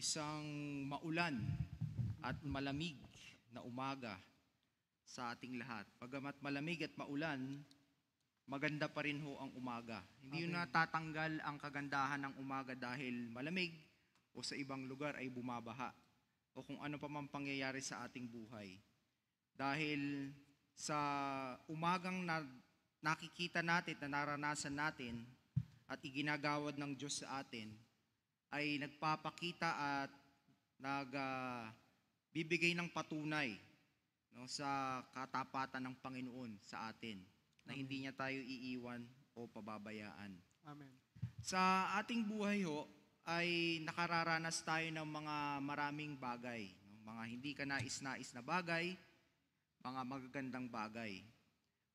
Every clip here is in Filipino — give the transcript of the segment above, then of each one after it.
Isang maulan at malamig na umaga sa ating lahat. Bagamat malamig at maulan, maganda pa rin ho ang umaga. Hindi yun Amen. natatanggal ang kagandahan ng umaga dahil malamig o sa ibang lugar ay bumabaha o kung ano pa man pangyayari sa ating buhay. Dahil sa umagang nakikita natin, na naranasan natin at iginagawad ng Diyos sa atin, ay nagpapakita at nagbibigay ng patunay, no, sa katapatan ng Panginoon sa atin na hindi niya tayo iiwan o pababayaan. Amen. Sa ating buhay ho, ay nakararanas tayo ng mga maraming bagay, no? Mga hindi ka nais-nais na bagay, mga magagandang bagay.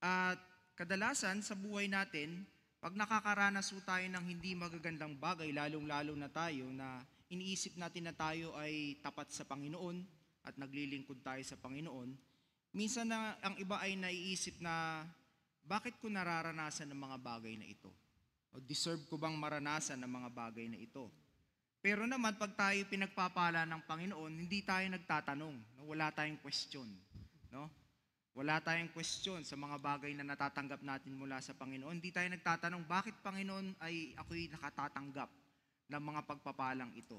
At kadalasan sa buhay natin, pag nakakaranas ho tayo ng hindi magagandang bagay, lalong-lalo na tayo na iniisip natin na tayo ay tapat sa Panginoon at naglilingkod tayo sa Panginoon, minsan na ang iba ay naiisip na, bakit ko nararanasan ng mga bagay na ito? O deserve ko bang maranasan ng mga bagay na ito? Pero naman, pag tayo pinagpapala ng Panginoon, hindi tayo nagtatanong, no? Wala tayong question, no? Wala tayong question sa mga bagay na natatanggap natin mula sa Panginoon. Hindi tayo nagtatanong, bakit Panginoon ay ako'y nakatatanggap ng mga pagpapalang ito?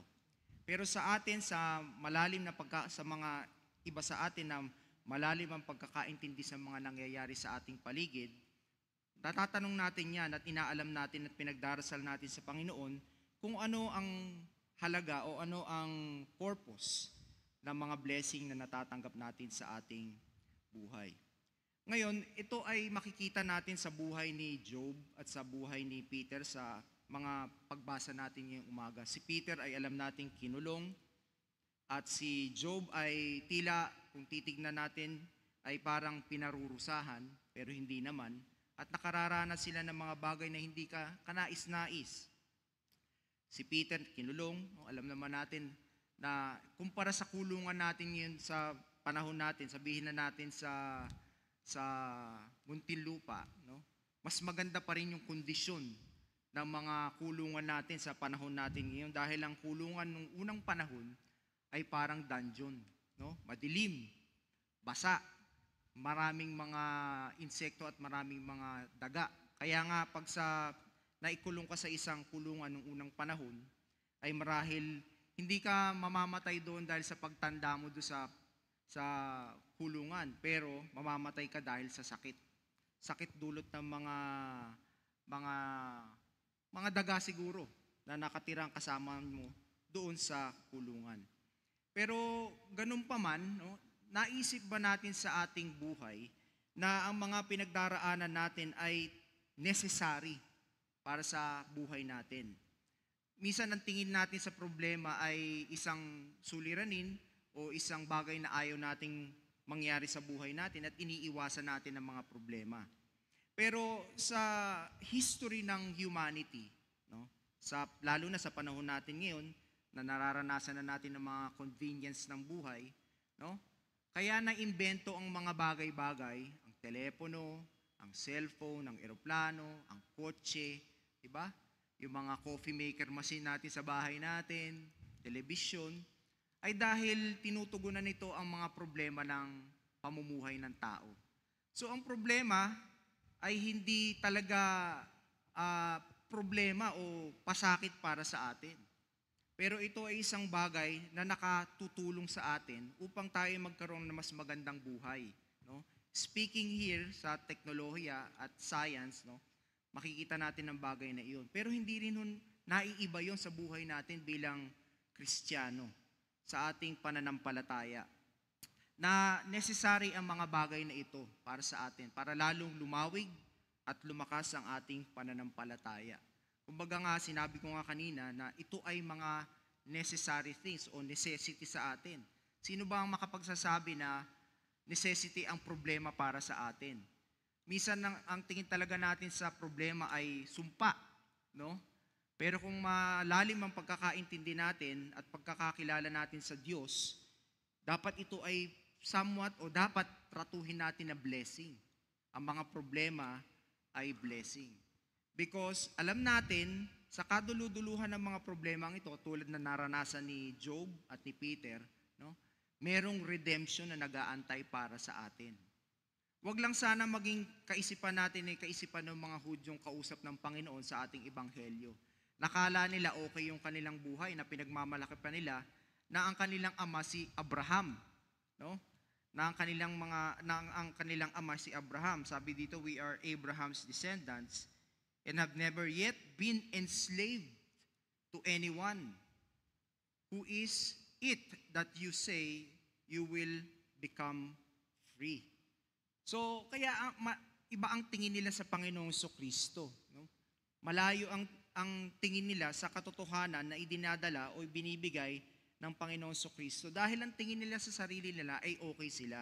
Pero sa atin, sa malalim na sa mga iba sa atin na malalim ang pagkakaintindi sa mga nangyayari sa ating paligid, natatanong natin yan at inaalam natin at pinagdarasal natin sa Panginoon kung ano ang halaga o ano ang purpose ng mga blessing na natatanggap natin sa ating buhay. Ngayon, ito ay makikita natin sa buhay ni Job at sa buhay ni Peter sa mga pagbasa natin ngayong umaga. Si Peter ay alam nating kinulong at si Job ay tila, kung titignan natin, ay parang pinarurusahan, pero hindi naman. At nakararanas sila ng mga bagay na hindi ka kanais-nais. Si Peter kinulong, alam naman natin na kumpara sa kulungan natin ngayon sa panahon natin, sabihin na natin sa Muntinlupa, no? Mas maganda pa rin yung kondisyon ng mga kulungan natin sa panahon natin ngayon dahil ang kulungan nung unang panahon ay parang dungeon, no? Madilim, basa, maraming mga insekto at maraming mga daga. Kaya nga pag naikulong ka sa isang kulungan nung unang panahon, ay marahil hindi ka mamamatay doon dahil sa pagtanda mo doon sa kulungan, pero mamamatay ka dahil sa sakit. Sakit dulot ng mga daga siguro na nakatirang kasama mo doon sa kulungan. Pero ganun pa man, no, naisip ba natin sa ating buhay na ang mga pinagdaraanan natin ay necessary para sa buhay natin? Minsan ang tingin natin sa problema ay isang suliranin o isang bagay na ayaw nating mangyari sa buhay natin at iniiwasan natin ang mga problema. Pero sa history ng humanity, no, lalo na sa panahon natin ngayon, na nararanasan na natin ng mga convenience ng buhay, no, kaya naimbento ang mga bagay-bagay, ang telepono, ang cellphone, ang eroplano, ang kotse, diba? Yung mga coffee maker machine natin sa bahay natin, television, ay dahil tinutugunan nito ang mga problema ng pamumuhay ng tao. So ang problema ay hindi talaga problema o pasakit para sa atin. Pero ito ay isang bagay na nakatutulong sa atin upang tayo magkaroon ng mas magandang buhay, no? Speaking here sa teknolohiya at science, no, makikita natin ang bagay na iyon. Pero hindi rin naiiba yon sa buhay natin bilang Kristiyano, sa ating pananampalataya, na necessary ang mga bagay na ito para sa atin, para lalong lumawig at lumakas ang ating pananampalataya. Kumbaga nga, sinabi ko nga kanina na ito ay mga necessary things o necessity sa atin. Sino ba ang makapagsasabi na necessity ang problema para sa atin? Minsan ang tingin talaga natin sa problema ay sumpa, no? Pero kung malalim ang pagkakaintindi natin at pagkakakilala natin sa Diyos, dapat ito ay somewhat o dapat tratuhin natin na blessing. Ang mga problema ay blessing. Because alam natin sa kaduluduluhan ng mga problemang ito, tulad na naranasan ni Job at ni Peter, no, merong redemption na nag-aantay para sa atin. Huwag lang sana maging kaisipan natin ay kaisipan ng mga Hudyong kausap ng Panginoon sa ating ebanghelyo. Nakala nila okay yung kanilang buhay na pinagmamalaki pa nila na ang kanilang ama si Abraham, no? Ang kanilang ama si Abraham. Sabi dito, we are Abraham's descendants and have never yet been enslaved to anyone. Who is it that you say you will become free? So, kaya iba ang tingin nila sa Panginoong Kristo, no? Malayo ang tingin nila sa katotohanan na idinadala o binibigay ng Panginoong Kristo dahil ang tingin nila sa sarili nila ay okay sila,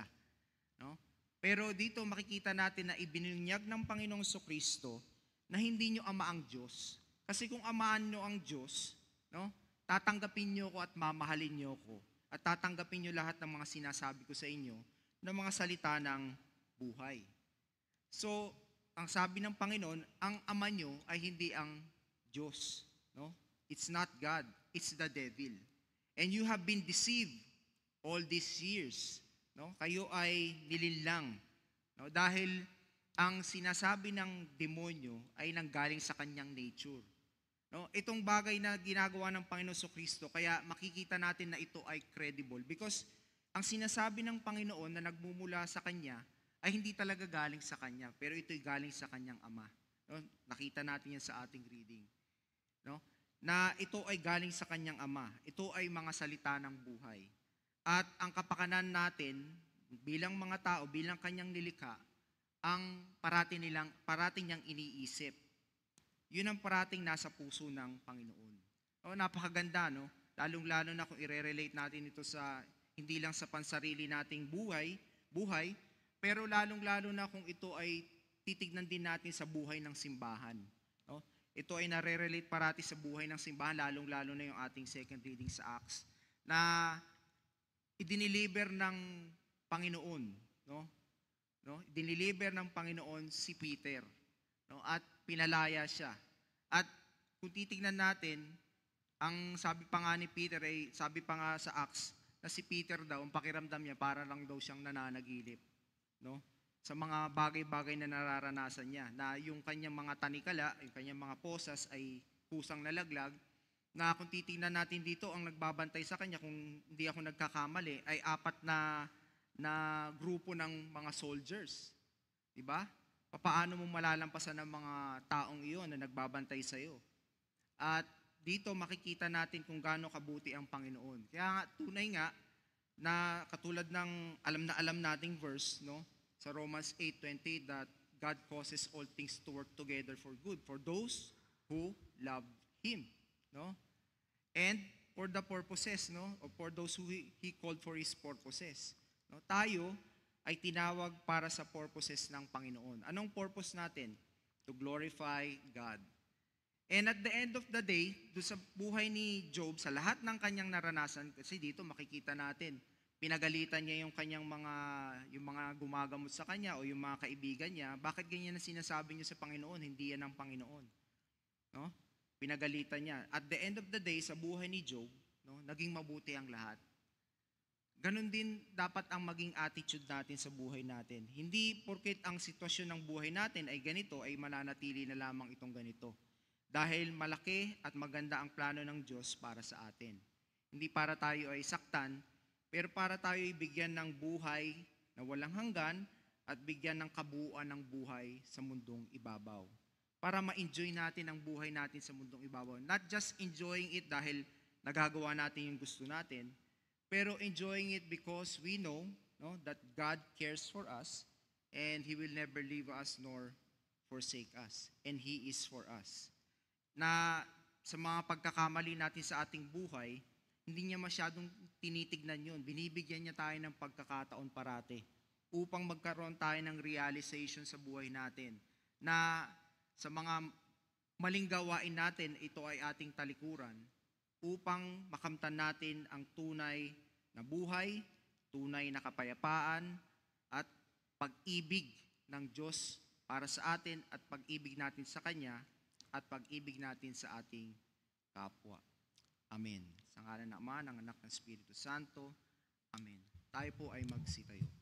no? Pero dito makikita natin na ibinunyag ng Panginoong Kristo na hindi nyo ama ang Diyos. Kasi kung amaan nyo ang Diyos, no, tatanggapin nyo ko at mamahalin nyo ko at tatanggapin nyo lahat ng mga sinasabi ko sa inyo ng mga salita ng buhay. So, ang sabi ng Panginoon, ang ama nyo ay hindi ang Diyos, no? It's not God, it's the devil. And you have been deceived all these years, no? Kayo ay nilinlang, no? Dahil ang sinasabi ng demonyo ay nanggaling sa kanyang nature, no? Itong bagay na ginagawa ng Panginoon Kristo, kaya makikita natin na ito ay credible because ang sinasabi ng Panginoon na nagmumula sa kanya ay hindi talaga galing sa kanya, pero ito'y galing sa kanyang ama, no? Nakita natin yan sa ating reading, no? Na ito ay galing sa kanyang ama. Ito ay mga salita ng buhay. At ang kapakanan natin bilang mga tao, bilang kanyang nilikha, ang parating niyang iniisip. Yun ang parating nasa puso ng Panginoon. O, napakaganda, no? Lalong-lalo na kung i-relate natin ito sa hindi lang sa pansarili nating buhay, pero lalong-lalo na kung ito ay titignan din natin sa buhay ng simbahan. No? Ito ay nare-relate parati sa buhay ng simbahan, lalong-lalo na yung ating second reading sa Acts, na idiniliber ng Panginoon, no? Idiniliber ng Panginoon si Peter, no? At pinalaya siya. At kung titignan natin, ang sabi pa nga ni Peter ay, sabi pa nga sa Acts, na si Peter daw, ang pakiramdam niya, para lang daw siyang nananagilip, no? Sa mga bagay-bagay na nararanasan niya, na yung kanyang mga tanikala, yung kanyang mga posas ay pusang nalaglag, na kung titingnan natin dito, ang nagbabantay sa kanya, kung hindi ako nagkakamali, ay 4 na grupo ng mga soldiers. Diba? Paano mo malalampasan ng mga taong iyon na nagbabantay sa iyo? At dito makikita natin kung gaano kabuti ang Panginoon. Kaya nga, tunay nga, na katulad ng alam nating verse, no? Sa Romans 8:20, that God causes all things to work together for good for those who love Him, no? And for the purposes, no? Or for those who He called for His purposes. No? Tayo ay tinawag para sa purposes ng Panginoon. Anong purpose natin? To glorify God. And at the end of the day, doon sa buhay ni Job, sa lahat ng kanyang naranasan, kasi dito makikita natin, pinagalitan niya yung kanyang yung mga gumagamot sa kanya o yung mga kaibigan niya. Bakit ganyan na sinasabi niya sa Panginoon? Hindi yan ang Panginoon. No? Pinagalitan niya. At the end of the day, sa buhay ni Job, no, naging mabuti ang lahat. Ganon din dapat ang maging attitude natin sa buhay natin. Hindi porket ang sitwasyon ng buhay natin ay ganito, ay mananatili na lamang itong ganito. Dahil malaki at maganda ang plano ng Diyos para sa atin. Hindi para tayo ay saktan, pero para tayo ay bigyan ng buhay na walang hanggan at bigyan ng kabuuan ng buhay sa mundong ibabaw. Para ma-enjoy natin ang buhay natin sa mundong ibabaw. Not just enjoying it dahil nagagawa natin yung gusto natin, pero enjoying it because we know, no, that God cares for us and He will never leave us nor forsake us. And He is for us. Na sa mga pagkakamali natin sa ating buhay, hindi niya masyadong tinitignan yun. Binibigyan niya tayo ng pagkakataon parate upang magkaroon tayo ng realization sa buhay natin na sa mga maling gawain natin, ito ay ating talikuran upang makamtan natin ang tunay na buhay, tunay na kapayapaan, at pag-ibig ng Diyos para sa atin at pag-ibig natin sa Kanya at pag-ibig natin sa ating kapwa. Amen. Sa ngalan ng Ama, ng Anak, ng Espiritu Santo. Amen. Tayo po ay magsitayo.